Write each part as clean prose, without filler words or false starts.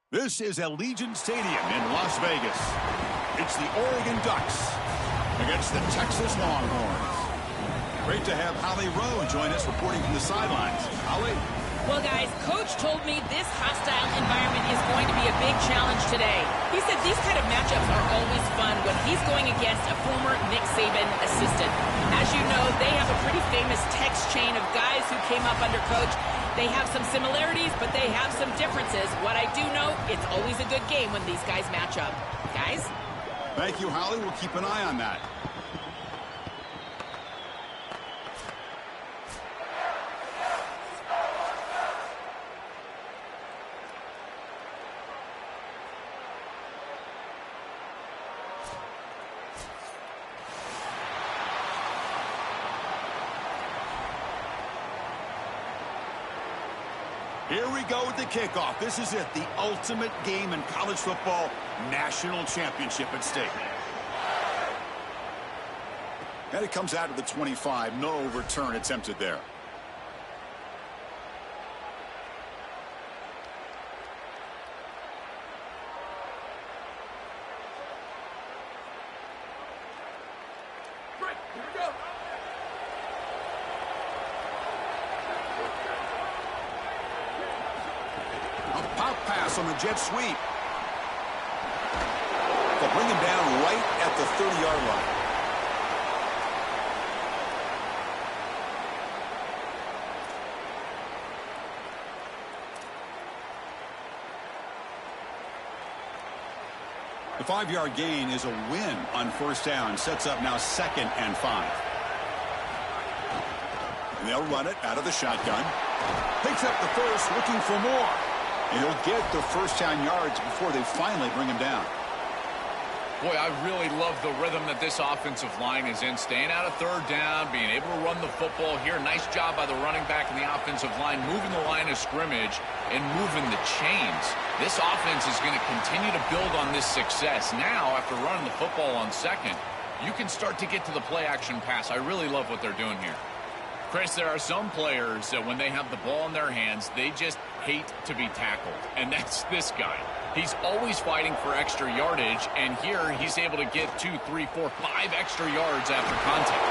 This is Allegiant Stadium in Las Vegas. It's the Oregon Ducks against the Texas Longhorns. Great to have Holly Rowe join us reporting from the sidelines. Holly? Well, guys, Coach told me this hostile environment is going to be a big challenge today. He said these kind of matchups are always fun when he's going against a former Nick Saban assistant. As you know, they have a pretty famous text chain of guys who came up under Coach. They have some similarities, but they have some differences. What I do know, it's always a good game when these guys match up. Guys? Thank you, Holly. We'll keep an eye on that. Here we go with the kickoff. This is it, the ultimate game in college football, national championship at stake. And it comes out of the 25. No return attempted there. Break. Here we go. Pop pass on the jet sweep. They'll bring him down right at the 30-yard line. The 5-yard gain is a win on first down. Sets up now 2nd and 5. And they'll run it out of the shotgun. Picks up the first, looking for more. And he'll get the first down yards before they finally bring him down. Boy, I really love the rhythm that this offensive line is in. Staying out of third down, being able to run the football here. Nice job by the running back and the offensive line, moving the line of scrimmage and moving the chains. This offense is going to continue to build on this success. Now, after running the football on second, you can start to get to the play-action pass. I really love what they're doing here. Chris, there are some players that when they have the ball in their hands, they just hate to be tackled. And that's this guy. He's always fighting for extra yardage, and here he's able to get 2, 3, 4, 5 extra yards after contact.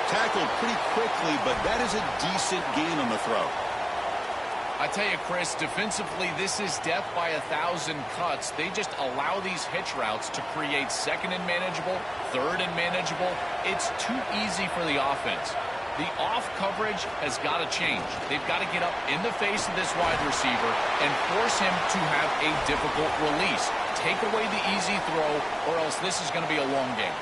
Tackled pretty quickly, but that is a decent gain on the throw. I tell you, Chris, defensively, this is death by 1,000 cuts. They just allow these hitch routes to create second and manageable, third and manageable. It's too easy for the offense. The off coverage has got to change. They've got to get up in the face of this wide receiver and force him to have a difficult release. Take away the easy throw, or else this is going to be a long game.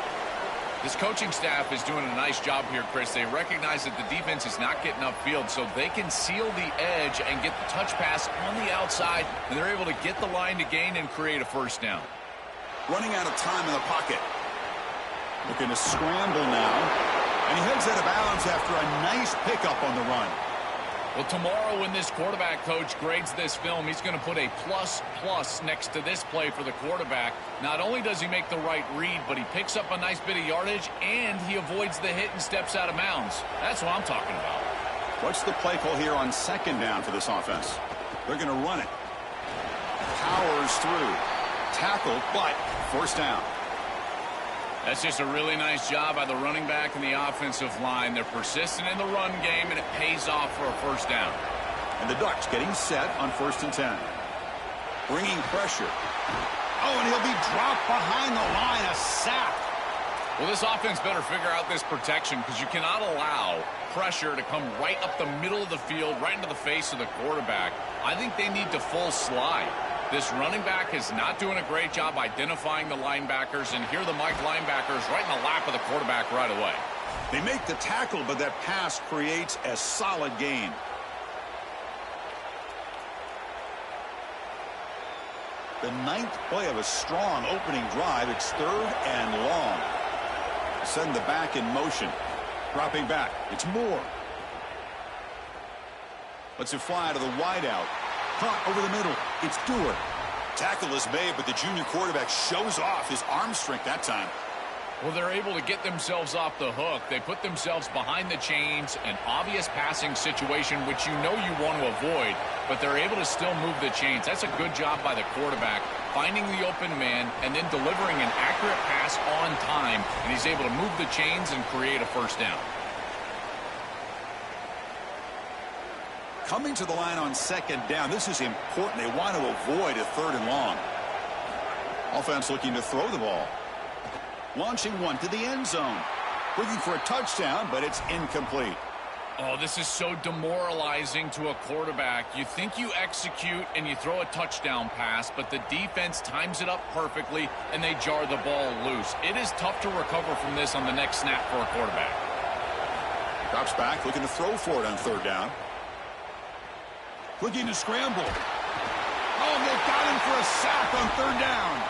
This coaching staff is doing a nice job here, Chris. They recognize that the defense is not getting upfield, so they can seal the edge and get the touch pass on the outside, and they're able to get the line to gain and create a first down. Running out of time in the pocket. Looking to scramble now. And he heads out of bounds after a nice pickup on the run. Well, tomorrow when this quarterback coach grades this film, he's going to put a plus next to this play for the quarterback. Not only does he make the right read, but he picks up a nice bit of yardage, and he avoids the hit and steps out of bounds. That's what I'm talking about. What's the play call here on 2nd down for this offense? They're going to run it. Powers through. Tackled, but first down. That's just a really nice job by the running back and the offensive line. They're persistent in the run game, and it pays off for a first down. And the Ducks getting set on 1st and 10. Bringing pressure. Oh, and he'll be dropped behind the line. A sack. Well, this offense better figure out this protection, because you cannot allow pressure to come right up the middle of the field, right into the face of the quarterback. I think they need to full slide. This running back is not doing a great job identifying the linebackers, and here the Mike linebackers right in the lap of the quarterback right away. They make the tackle, but that pass creates a solid gain. The 9th play of a strong opening drive. It's 3rd and long. Send the back in motion. Dropping back. It's Moore. Lets it fly to the wideout. Caught over the middle. It's Dewar. Tackle is made, but the junior quarterback shows off his arm strength that time. Well, they're able to get themselves off the hook. They put themselves behind the chains, an obvious passing situation, which you know you want to avoid, but they're able to still move the chains. That's a good job by the quarterback, finding the open man and then delivering an accurate pass on time, and he's able to move the chains and create a first down. Coming to the line on second down, this is important. They want to avoid a third and long. Offense looking to throw the ball. Launching one to the end zone. Looking for a touchdown, but it's incomplete. Oh, this is so demoralizing to a quarterback. You think you execute and you throw a touchdown pass, but the defense times it up perfectly and they jar the ball loose. It is tough to recover from this on the next snap for a quarterback. Drops back, looking to throw for it on third down. Looking to scramble. Oh, they got him for a sack on third down.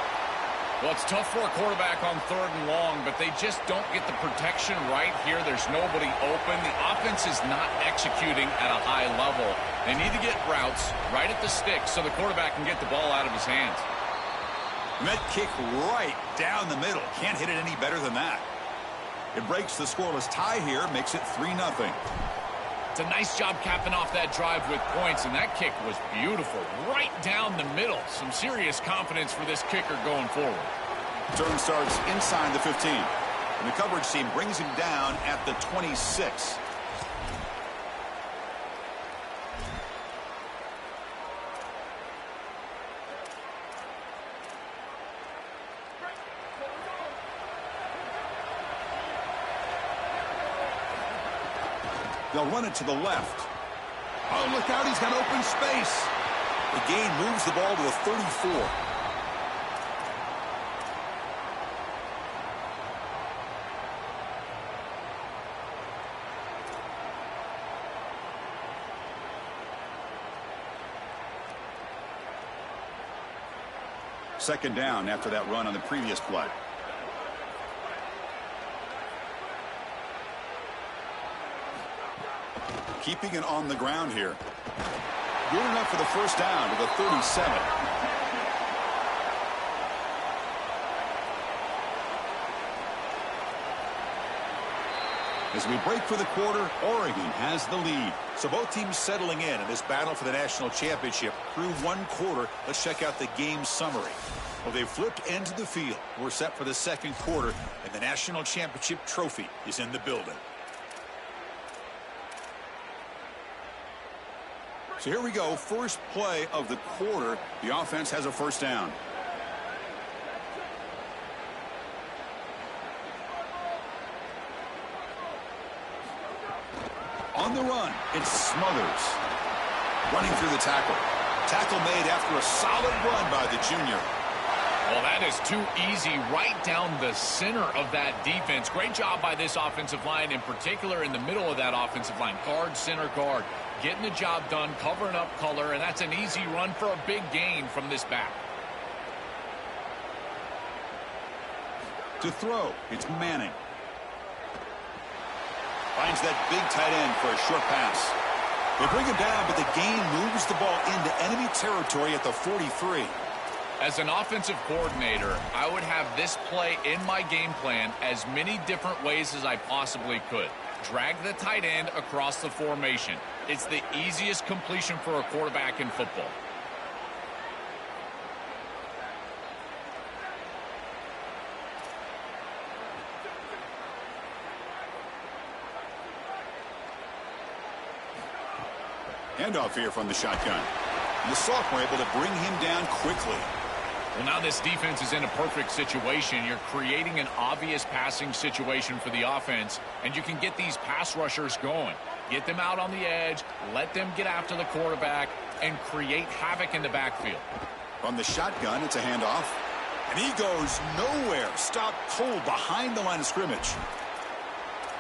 Well, it's tough for a quarterback on third and long, but they just don't get the protection right here. There's nobody open. The offense is not executing at a high level. They need to get routes right at the stick so the quarterback can get the ball out of his hands. And that kick right down the middle. Can't hit it any better than that. It breaks the scoreless tie here, makes it 3-0. It's a nice job capping off that drive with points, and that kick was beautiful. Right down the middle. Some serious confidence for this kicker going forward. Turn starts inside the 15. And the coverage team brings him down at the 26. They'll run it to the left. Oh, look out, he's got open space. The gain moves the ball to the 34. Second down after that run on the previous play. Keeping it on the ground here. Good enough for the first down to the 37. As we break for the quarter, Oregon has the lead. So both teams settling in this battle for the national championship through one quarter. Let's check out the game summary. Well, they've flipped into the field. We're set for the second quarter, and the national championship trophy is in the building. So here we go, first play of the quarter. The offense has a first down. On the run, it's Smothers. Running through the tackle. Tackle made after a solid run by the junior. Well, that is too easy right down the center of that defense. Great job by this offensive line, in particular in the middle of that offensive line. Guard, center, guard. Getting the job done, covering up color, and that's an easy run for a big gain from this back. To throw, it's Manning. Finds that big tight end for a short pass. They bring him down, but the gain moves the ball into enemy territory at the 43. As an offensive coordinator, I would have this play in my game plan as many different ways as I possibly could. Drag the tight end across the formation. It's the easiest completion for a quarterback in football. Handoff here from the shotgun. And the sophomore able to bring him down quickly. Well, now this defense is in a perfect situation. You're creating an obvious passing situation for the offense, and you can get these pass rushers going. Get them out on the edge, let them get after the quarterback, and create havoc in the backfield. From the shotgun, it's a handoff. And he goes nowhere. Stopped cold behind the line of scrimmage.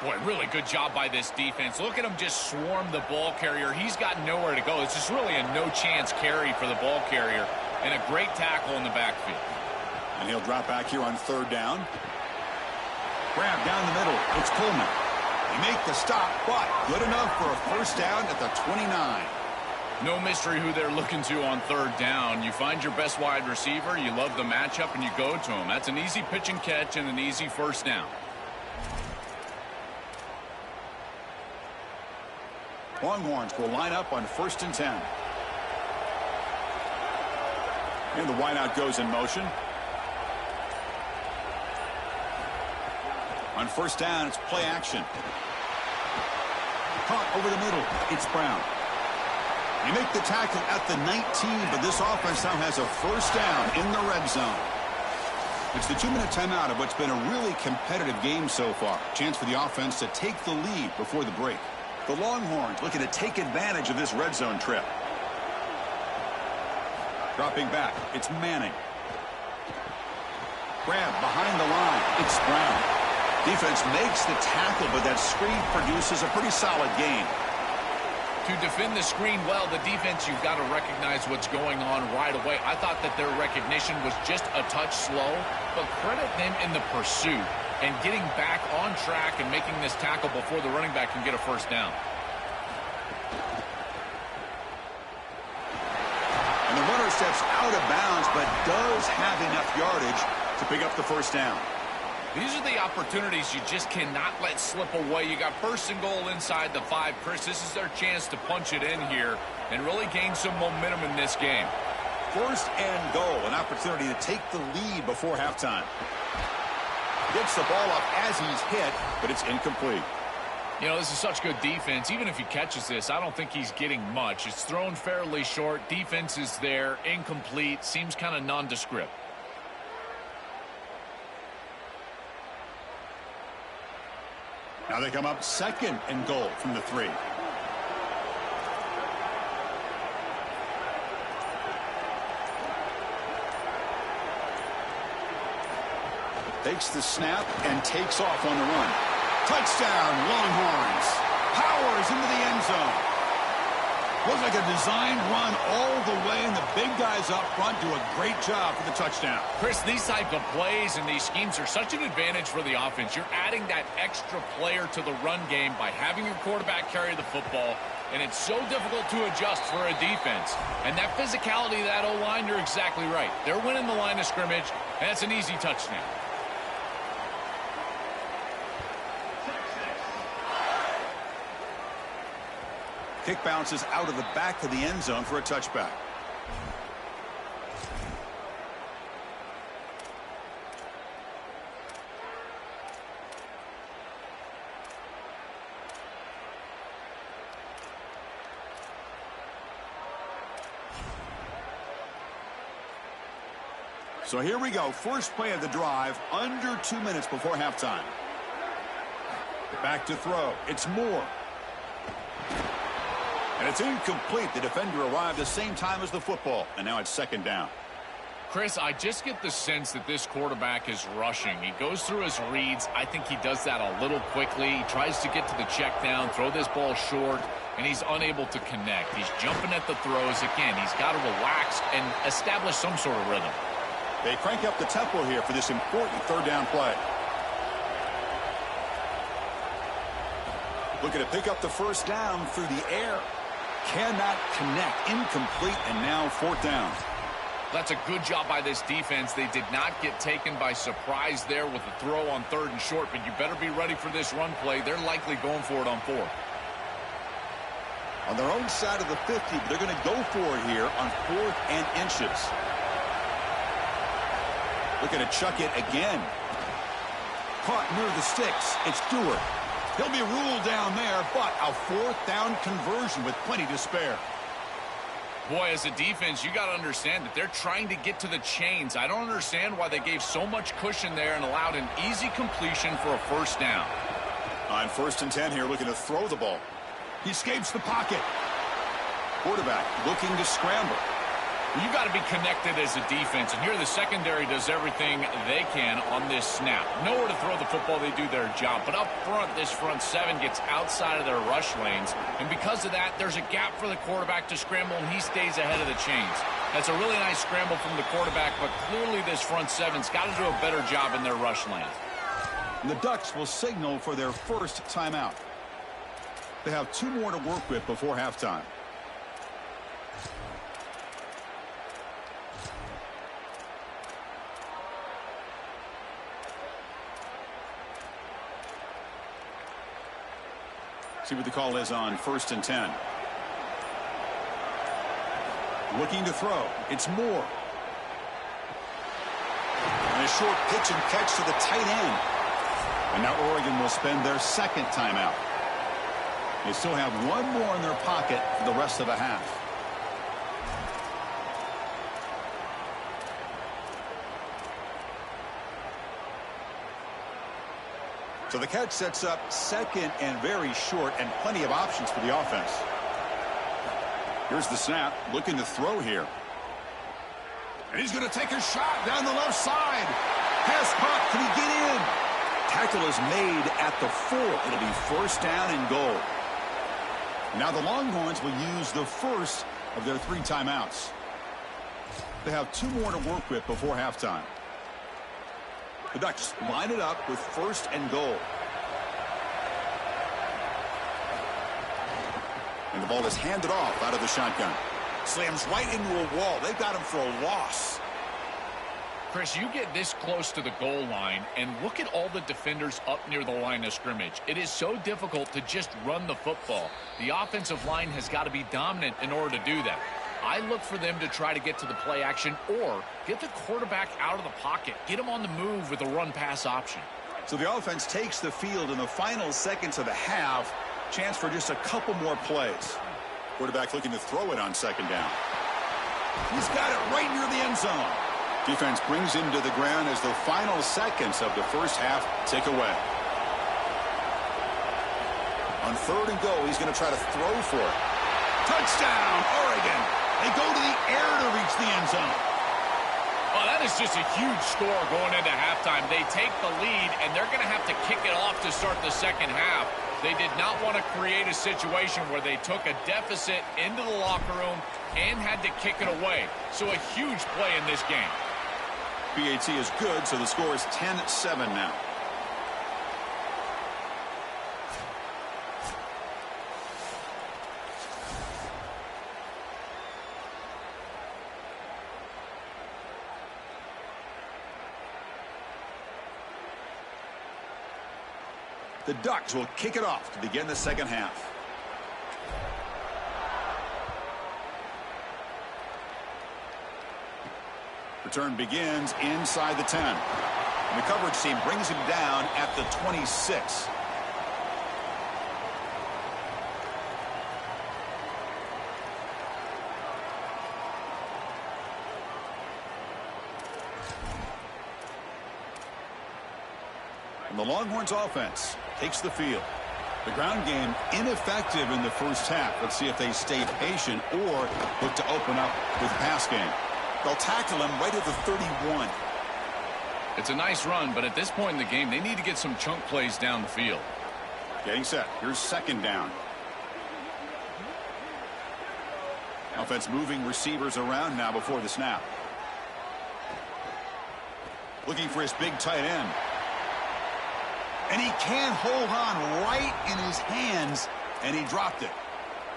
Boy, really good job by this defense. Look at him just swarm the ball carrier. He's got nowhere to go. It's just really a no-chance carry for the ball carrier. And a great tackle in the backfield. And he'll drop back here on third down. Grab down the middle. It's Coleman. They make the stop, but good enough for a first down at the 29. No mystery who they're looking to on third down. You find your best wide receiver, you love the matchup, and you go to him. That's an easy pitch and catch and an easy first down. Longhorns will line up on 1st and 10. And the wideout goes in motion. On 1st down, it's play action. Caught over the middle. It's Brown. You make the tackle at the 19, but this offense now has a 1st down in the red zone. It's the 2-minute timeout of what's been a really competitive game so far. Chance for the offense to take the lead before the break. The Longhorns looking to take advantage of this red zone trip. Dropping back, it's Manning. Grab behind the line, it's Brown. Defense makes the tackle, but that screen produces a pretty solid gain. To defend the screen well, the defense, you've got to recognize what's going on right away. I thought that their recognition was just a touch slow, but credit them in the pursuit and getting back on track and making this tackle before the running back can get a 1st down. And the runner steps out of bounds, but does have enough yardage to pick up the 1st down. These are the opportunities you just cannot let slip away. You got 1st and goal inside the 5. Chris, this is their chance to punch it in here and really gain some momentum in this game. 1st and goal, an opportunity to take the lead before halftime. Gets the ball up as he's hit, but it's incomplete. You know, this is such good defense. Even if he catches this, I don't think he's getting much. It's thrown fairly short. Defense is there. Incomplete. Seems kind of nondescript. Now they come up 2nd and goal from the 3. Takes the snap and takes off on the run. Touchdown, Longhorns. Powers into the end zone. Looks like a designed run all the way, and the big guys up front do a great job for the touchdown. Chris, these type of plays and these schemes are such an advantage for the offense. You're adding that extra player to the run game by having your quarterback carry the football, and it's so difficult to adjust for a defense. And that physicality of that O-line, you're exactly right. They're winning the line of scrimmage, and it's an easy touchdown. Kick bounces out of the back of the end zone for a touchback. So here we go. First play of the drive, under 2 minutes before halftime. Back to throw. It's Moore. And it's incomplete. The defender arrived the same time as the football, and now it's 2nd down. Chris, I just get the sense that this quarterback is rushing. He goes through his reads. I think he does that a little quickly. He tries to get to the check down, throw this ball short, and he's unable to connect. He's jumping at the throws. Again, he's got to relax and establish some sort of rhythm. They crank up the tempo here for this important 3rd down play. Looking to pick up the 1st down through the air. Cannot connect. Incomplete, and now 4th down. That's a good job by this defense. They did not get taken by surprise there with a throw on 3rd and short, but you better be ready for this run play. They're likely going for it on 4th. On their own side of the 50, but they're going to go for it here on 4th and inches. Looking to chuck it again. Caught near the sticks. It's Stewart. He'll be ruled down there, but a 4th down conversion with plenty to spare. Boy, as a defense, you got to understand that they're trying to get to the chains. I don't understand why they gave so much cushion there and allowed an easy completion for a 1st down. On 1st and 10 here, looking to throw the ball. He escapes the pocket. Quarterback looking to scramble. You got to be connected as a defense, and here the secondary does everything they can on this snap. Nowhere to throw the football, they do their job. But up front, this front 7 gets outside of their rush lanes, and because of that, there's a gap for the quarterback to scramble, and he stays ahead of the chains. That's a really nice scramble from the quarterback, but clearly this front 7's got to do a better job in their rush lanes. And the Ducks will signal for their first timeout. They have 2 more to work with before halftime. See what the call is on 1st and 10. Looking to throw. It's Moore. And a short pitch and catch to the tight end. And now Oregon will spend their second timeout. They still have one more in their pocket for the rest of the half. So the catch sets up second and very short, and plenty of options for the offense. Here's the snap, looking to throw here. And he's going to take a shot down the left side. Pass caught. Can he get in? Tackle is made at the 4. It'll be first down and goal. Now the Longhorns will use the first of their 3 timeouts. They have 2 more to work with before halftime. The Ducks line it up with first and goal. And the ball is handed off out of the shotgun. Slams right into a wall. They've got him for a loss. Chris, you get this close to the goal line, and look at all the defenders up near the line of scrimmage. It is so difficult to just run the football. The offensive line has got to be dominant in order to do that. I look for them to try to get to the play action or get the quarterback out of the pocket. Get him on the move with a run-pass option. So the offense takes the field in the final seconds of the half. Chance for just a couple more plays. Quarterback looking to throw it on second down. He's got it right near the end zone. Defense brings him to the ground as the final seconds of the first half tick away. On 3rd and goal, he's going to try to throw for it. Touchdown, Oregon. They go to the air to reach the end zone. Well, that is just a huge score going into halftime. They take the lead, and they're going to have to kick it off to start the second half. They did not want to create a situation where they took a deficit into the locker room and had to kick it away. So a huge play in this game. PAT is good, so the score is 10-7 now. The Ducks will kick it off to begin the second half. Return begins inside the 10. And the coverage team brings him down at the 26. And the Longhorns offense takes the field. The ground game ineffective in the first half. Let's see if they stay patient or look to open up with the pass game. They'll tackle him right at the 31. It's a nice run, but at this point in the game, they need to get some chunk plays down the field. Getting set. Here's second down. Offense moving receivers around now before the snap. Looking for his big tight end. And he can't hold on right in his hands, and he dropped it.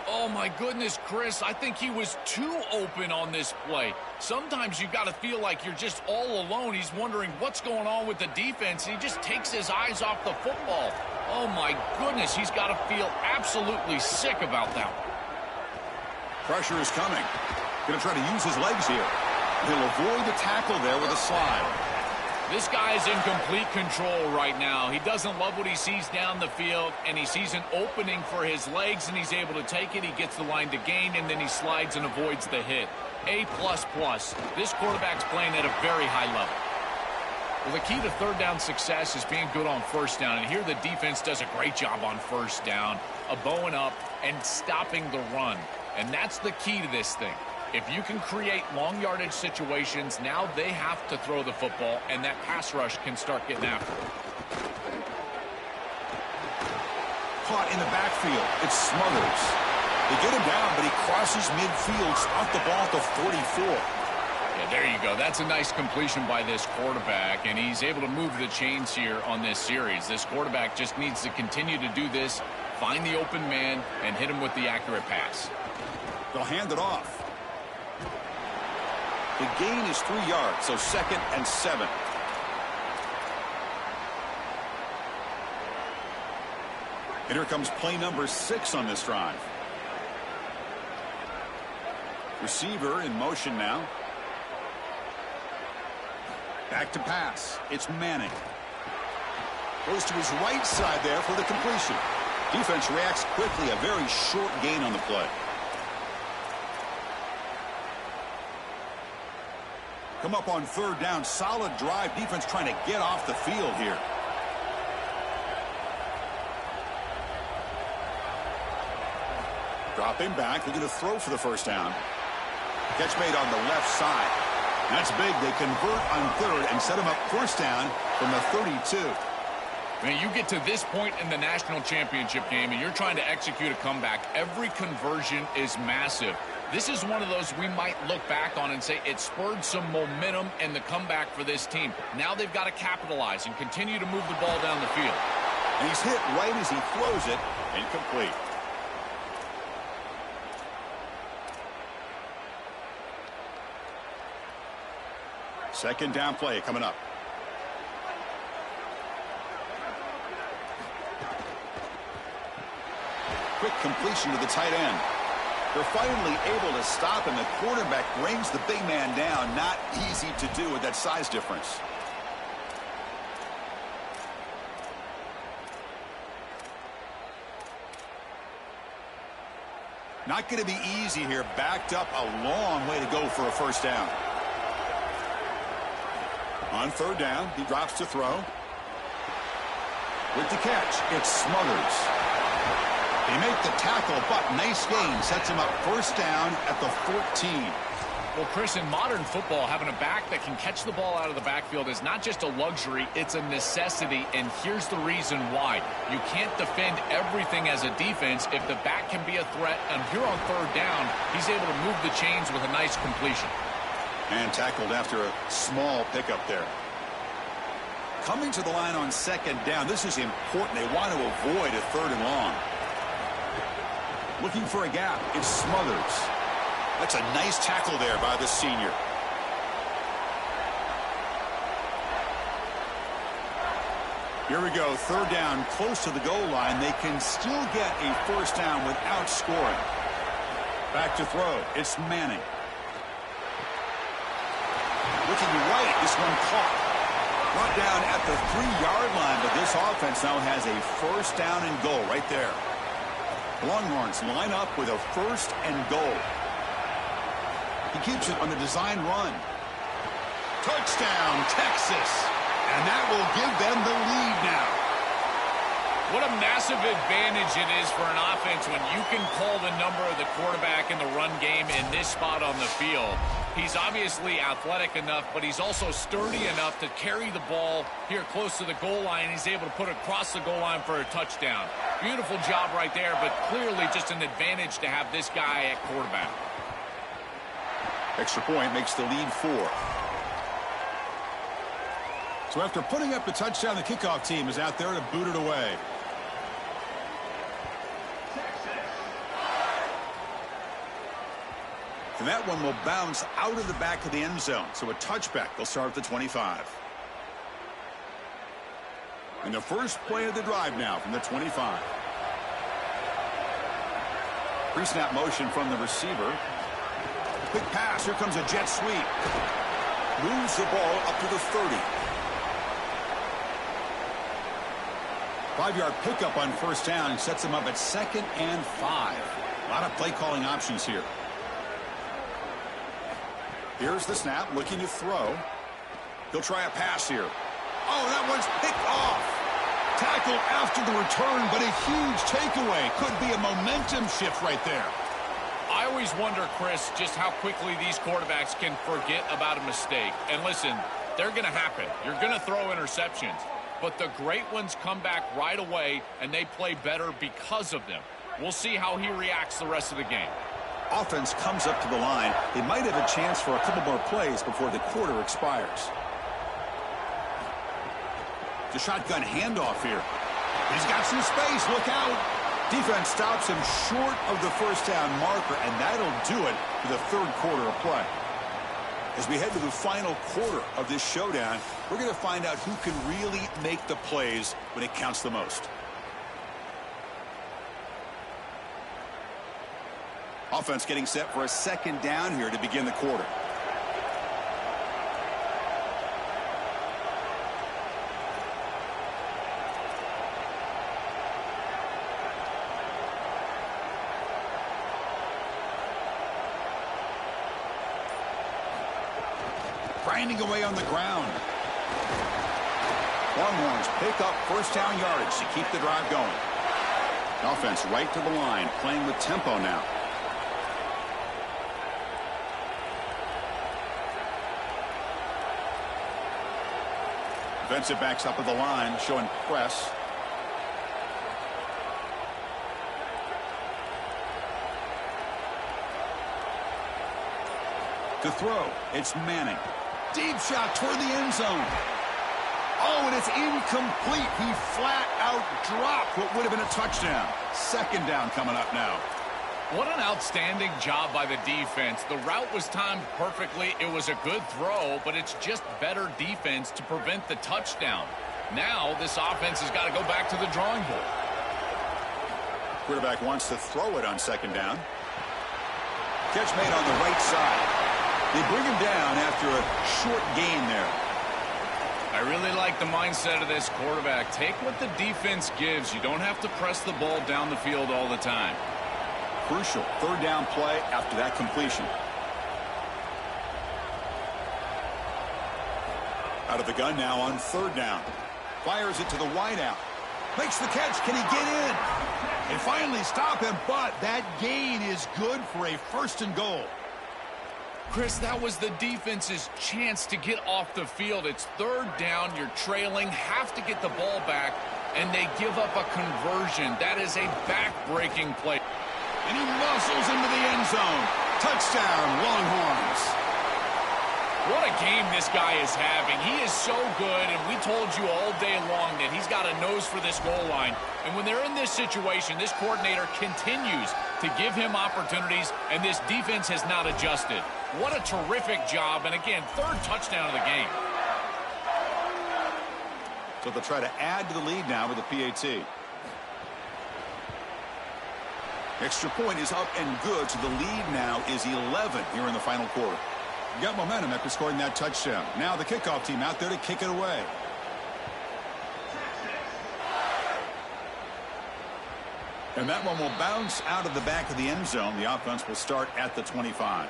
Oh, my goodness, Chris. I think he was too open on this play. Sometimes you've got to feel like you're just all alone. He's wondering what's going on with the defense. He just takes his eyes off the football. Oh, my goodness. He's got to feel absolutely sick about that one. Pressure is coming. Going to try to use his legs here. He'll avoid the tackle there with a slide. This guy's in complete control right now. He doesn't love what he sees down the field, and he sees an opening for his legs, and he's able to take it. He gets the line to gain, and then he slides and avoids the hit. A++. This quarterback's playing at a very high level. Well, the key to third down success is being good on first down, and here the defense does a great job on first down, bowing up and stopping the run. And that's the key to this thing. If you can create long yardage situations, now they have to throw the football, and that pass rush can start getting after it. Caught in the backfield. It's Smothers. They get him down, but he crosses midfield, off the ball at the 44. Yeah, there you go. That's a nice completion by this quarterback, and he's able to move the chains here on this series. This quarterback just needs to continue to do this, find the open man, and hit him with the accurate pass. They'll hand it off. The gain is 3 yards, so 2nd and 7. And here comes play number 6 on this drive. Receiver in motion now. Back to pass. It's Manning. Goes to his right side there for the completion. Defense reacts quickly. A very short gain on the play. Come up on 3rd down. Solid drive. Defense trying to get off the field here. Dropping back. Looking to throw for the 1st down. Catch made on the left side. That's big. They convert on 3rd and set him up 1st down from the 32. Man, you get to this point in the national championship game and you're trying to execute a comeback. Every conversion is massive. This is one of those we might look back on and say it spurred some momentum in the comeback for this team. Now they've got to capitalize and continue to move the ball down the field. And he's hit right as he throws it. Incomplete. Second down play coming up. Quick completion to the tight end. They're finally able to stop him. The quarterback brings the big man down. Not easy to do with that size difference. Not going to be easy here. Backed up a long way to go for a 1st down. On 3rd down, he drops to throw. With the catch, it's Smothers. They make the tackle, but nice gain. Sets him up 1st down at the 14. Well, Chris, in modern football, having a back that can catch the ball out of the backfield is not just a luxury, it's a necessity, and here's the reason why. You can't defend everything as a defense if the back can be a threat, and here on 3rd down, he's able to move the chains with a nice completion. And tackled after a small pickup there. Coming to the line on 2nd down. This is important. They want to avoid a 3rd and long. Looking for a gap. It's Smothers. That's a nice tackle there by the senior. Here we go. 3rd down, close to the goal line. They can still get a 1st down without scoring. Back to throw. It's Manning. Looking right. This one caught. Brought down at the 3-yard line, but this offense now has a 1st down and goal right there. Longhorns line up with a 1st and goal. He keeps it on the design run. Touchdown, Texas. And that will give them the lead now. What a massive advantage it is for an offense when you can call the number of the quarterback in the run game in this spot on the field. He's obviously athletic enough, but he's also sturdy enough to carry the ball here close to the goal line. He's able to put it across the goal line for a touchdown. Beautiful job right there, but clearly just an advantage to have this guy at quarterback. Extra point makes the lead 4. So after putting up the touchdown, the kickoff team is out there to boot it away. And that one will bounce out of the back of the end zone. So a touchback. They'll start at the 25. And the first play of the drive now from the 25. Pre-snap motion from the receiver. Quick pass. Here comes a jet sweep. Moves the ball up to the 30. 5-yard pickup on 1st down and sets him up at 2nd and 5. A lot of play calling options here. Here's the snap, looking to throw. He'll try a pass here. Oh, that one's picked off. Tackled after the return, but a huge takeaway. Could be a momentum shift right there. I always wonder, Chris, just how quickly these quarterbacks can forget about a mistake. And listen, they're going to happen. You're going to throw interceptions. But the great ones come back right away, and they play better because of them. We'll see how he reacts the rest of the game. Offense comes up to the line. They might have a chance for a couple more plays before the quarter expires. The shotgun handoff here. He's got some space. Look out. Defense stops him short of the 1st down marker, and that'll do it for the 3rd quarter of play. As we head to the final quarter of this showdown, we're going to find out who can really make the plays when it counts the most. Offense getting set for a second down here to begin the quarter. Grinding away on the ground. Longhorns pick up first down yardage to keep the drive going. Offense right to the line, playing with tempo now. Defensive backs up at the line, showing press. To throw, it's Manning. Deep shot toward the end zone. Oh, and it's incomplete. He flat out dropped what would have been a touchdown. Second down coming up now. What an outstanding job by the defense. The route was timed perfectly. It was a good throw, but it's just better defense to prevent the touchdown. Now this offense has got to go back to the drawing board. Quarterback wants to throw it on second down. Catch made on the right side. They bring him down after a short gain there. I really like the mindset of this quarterback. Take what the defense gives. You don't have to press the ball down the field all the time. Crucial third down play after that completion. Out of the gun now on third down. Fires it to the wideout. Makes the catch. Can he get in? They finally stop him, but that gain is good for a first and goal. Chris, that was the defense's chance to get off the field. It's third down. You're trailing. Have to get the ball back, and they give up a conversion. That is a back-breaking play. And he muscles into the end zone. Touchdown, Longhorns. What a game this guy is having. He is so good, and we told you all day long that he's got a nose for this goal line. And when they're in this situation, this coordinator continues to give him opportunities, and this defense has not adjusted. What a terrific job, and again, third touchdown of the game. So they'll try to add to the lead now with a PAT. Extra point is up and good, so the lead now is 11 here in the final quarter. You got momentum after scoring that touchdown. Now the kickoff team out there to kick it away. And that one will bounce out of the back of the end zone. The offense will start at the 25.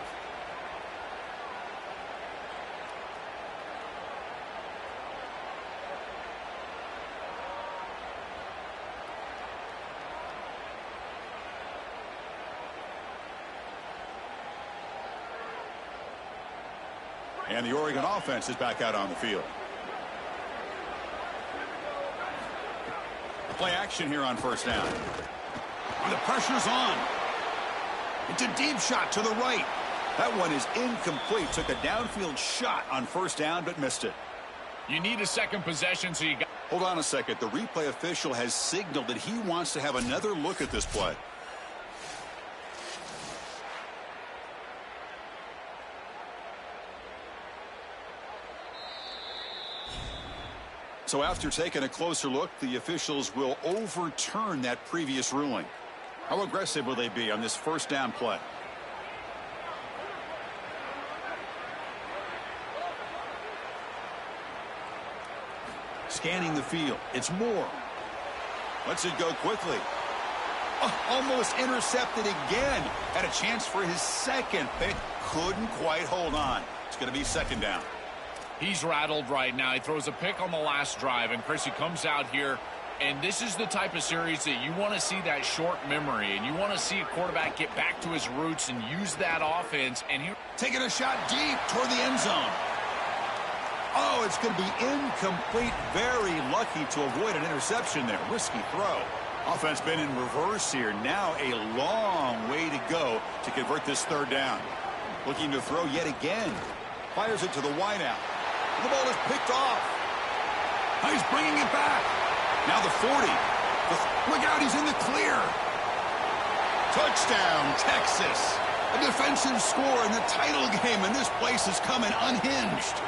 And the Oregon offense is back out on the field. Play action here on first down. And the pressure's on. It's a deep shot to the right. That one is incomplete. Took a downfield shot on first down, but missed it. You need a second possession, so you got... Hold on a second. The replay official has signaled that he wants to have another look at this play. So after taking a closer look, the officials will overturn that previous ruling. How aggressive will they be on this first down play? Scanning the field. It's Moore. Lets it go quickly. Oh, almost intercepted again. Had a chance for his second pick. Couldn't quite hold on. It's going to be second down. He's rattled right now. He throws a pick on the last drive, and Chris, he comes out here, and this is the type of series that you want to see that short memory, and you want to see a quarterback get back to his roots and use that offense. And here, taking a shot deep toward the end zone. Oh, it's going to be incomplete. Very lucky to avoid an interception there. Risky throw. Offense been in reverse here. Now a long way to go to convert this third down. Looking to throw yet again. Fires it to the wideout. The ball is picked off. He's bringing it back. Now the 40. Look out, he's in the clear. Touchdown, Texas. A defensive score in the title game, and this place is coming unhinged.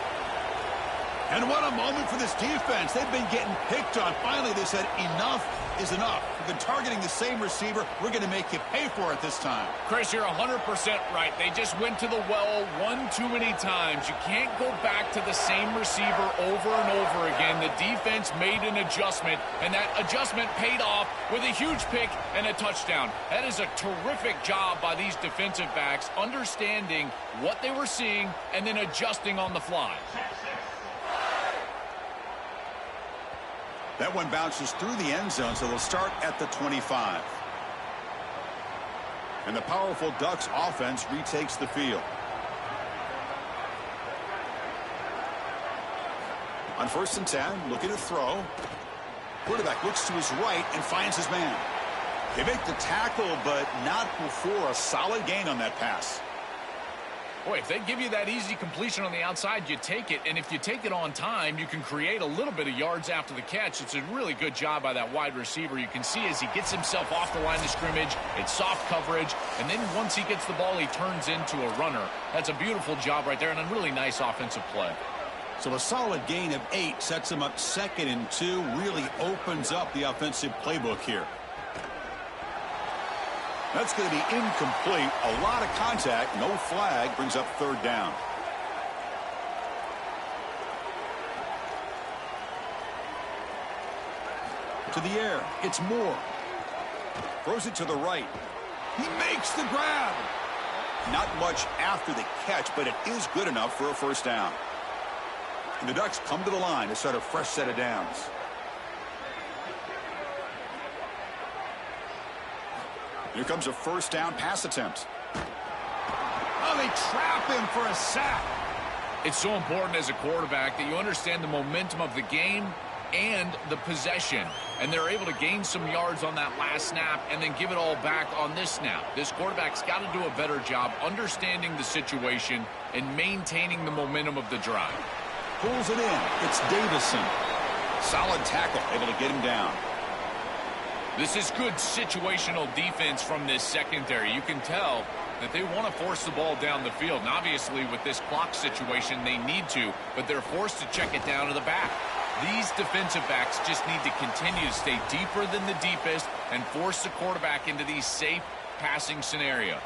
And what a moment for this defense. They've been getting picked on. Finally, they said enough is enough. We've been targeting the same receiver. We're going to make you pay for it this time. Chris, you're 100% right. They just went to the well one too many times. You can't go back to the same receiver over and over again. The defense made an adjustment, and that adjustment paid off with a huge pick and a touchdown. That is a terrific job by these defensive backs, understanding what they were seeing and then adjusting on the fly. That one bounces through the end zone, so they'll start at the 25. And the powerful Ducks offense retakes the field. On 1st and 10, looking to throw. Quarterback looks to his right and finds his man. They make the tackle, but not before a solid gain on that pass. Boy, if they give you that easy completion on the outside, you take it. And if you take it on time, you can create a little bit of yards after the catch. It's a really good job by that wide receiver. You can see as he gets himself off the line of scrimmage, it's soft coverage. And then once he gets the ball, he turns into a runner. That's a beautiful job right there and a really nice offensive play. So a solid gain of 8 sets him up 2nd and 2. Really opens up the offensive playbook here. That's going to be incomplete. A lot of contact. No flag. Brings up 3rd down. To the air. It's Moore. Throws it to the right. He makes the grab. Not much after the catch, but it is good enough for a 1st down. And the Ducks come to the line to start a fresh set of downs. Here comes a 1st down pass attempt. Oh, they trap him for a sack. It's so important as a quarterback that you understand the momentum of the game and the possession. And they're able to gain some yards on that last snap and then give it all back on this snap. This quarterback's got to do a better job understanding the situation and maintaining the momentum of the drive. Pulls it in. It's Davison. Solid tackle. Able to get him down. This is good situational defense from this secondary. You can tell that they want to force the ball down the field. And obviously, with this clock situation, they need to, but they're forced to check it down to the back. These defensive backs just need to continue to stay deeper than the deepest and force the quarterback into these safe passing scenarios.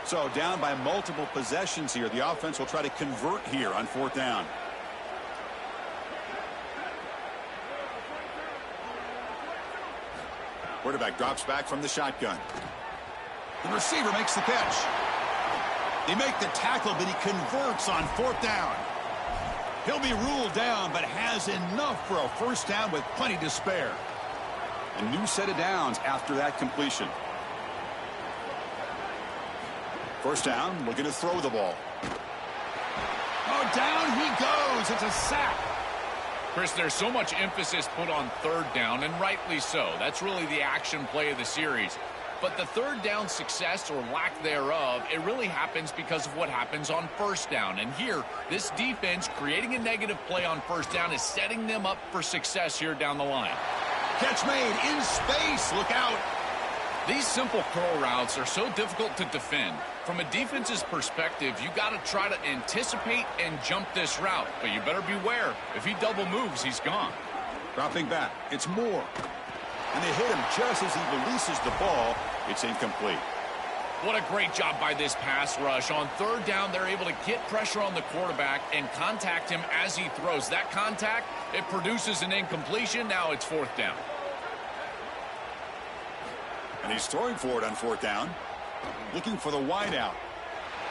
So down by multiple possessions here. The offense will try to convert here on 4th down. Quarterback drops back from the shotgun. The receiver makes the catch. They make the tackle, but he converts on 4th down. He'll be ruled down, but has enough for a 1st down with plenty to spare. A new set of downs after that completion. 1st down, looking to throw the ball. Oh, down he goes. It's a sack. Chris, there's so much emphasis put on 3rd down, and rightly so. That's really the action play of the series. But the 3rd down success or lack thereof, it really happens because of what happens on 1st down. And here, this defense creating a negative play on 1st down is setting them up for success here down the line. Catch made in space. Look out. These simple curl routes are so difficult to defend. From a defense's perspective, you got to try to anticipate and jump this route. But you better beware. If he double moves, he's gone. Dropping back. It's Moore. And they hit him just as he releases the ball. It's incomplete. What a great job by this pass rush. On 3rd down, they're able to get pressure on the quarterback and contact him as he throws. That contact, it produces an incompletion. Now it's 4th down. And he's throwing for it on 4th down. Looking for the wideout.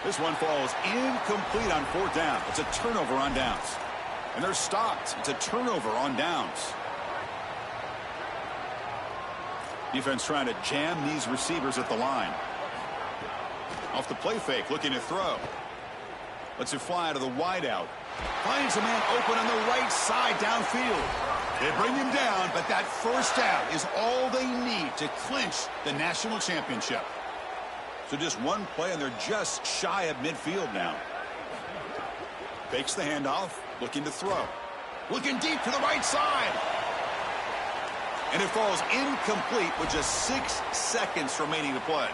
This one falls incomplete on 4th down. It's a turnover on downs. And they're stopped. It's a turnover on downs. Defense trying to jam these receivers at the line. Off the play fake, looking to throw. Lets it fly to the wideout. Finds a man open on the right side downfield. They bring him down, but that 1st down is all they need to clinch the national championship. So just one play, and they're just shy of midfield now. Fakes the handoff, looking to throw. Looking deep to the right side. And it falls incomplete with just 6 seconds remaining to play.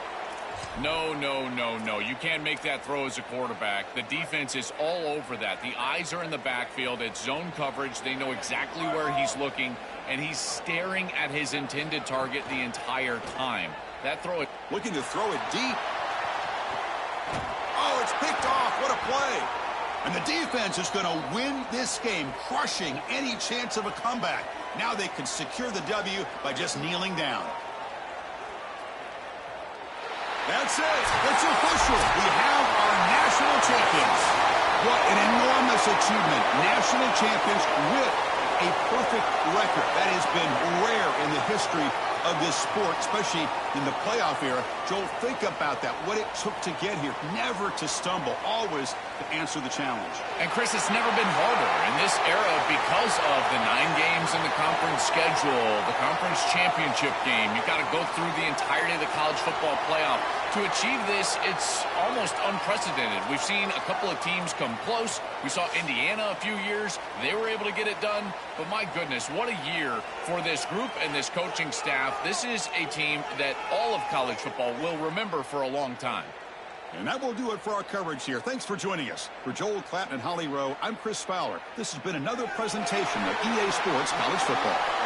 No, no, no, no. You can't make that throw as a quarterback. The defense is all over that. The eyes are in the backfield. It's zone coverage. They know exactly where he's looking, and he's staring at his intended target the entire time. That throw... Looking to throw it deep. Oh, it's picked off. What a play. And the defense is going to win this game, crushing any chance of a comeback. Now they can secure the W by just kneeling down. That's it. It's official. We have our national champions. What an enormous achievement. National champions with a perfect record. That has been rare in the history of this sport, especially in the playoff era. Joel, think about that. What it took to get here. Never to stumble. Always to answer the challenge. And, Chris, it's never been harder in this era because of the 9 games in the conference schedule, the conference championship game. You've got to go through the entirety of the college football playoff. To achieve this, it's almost unprecedented. We've seen a couple of teams come close. We saw Indiana a few years. They were able to get it done. But, my goodness, what a year for this group and this coaching staff. This is a team that all of college football will remember for a long time. And that will do it for our coverage here. Thanks for joining us. For Joel Klatt and Holly Rowe, I'm Chris Fowler. This has been another presentation of EA Sports College Football.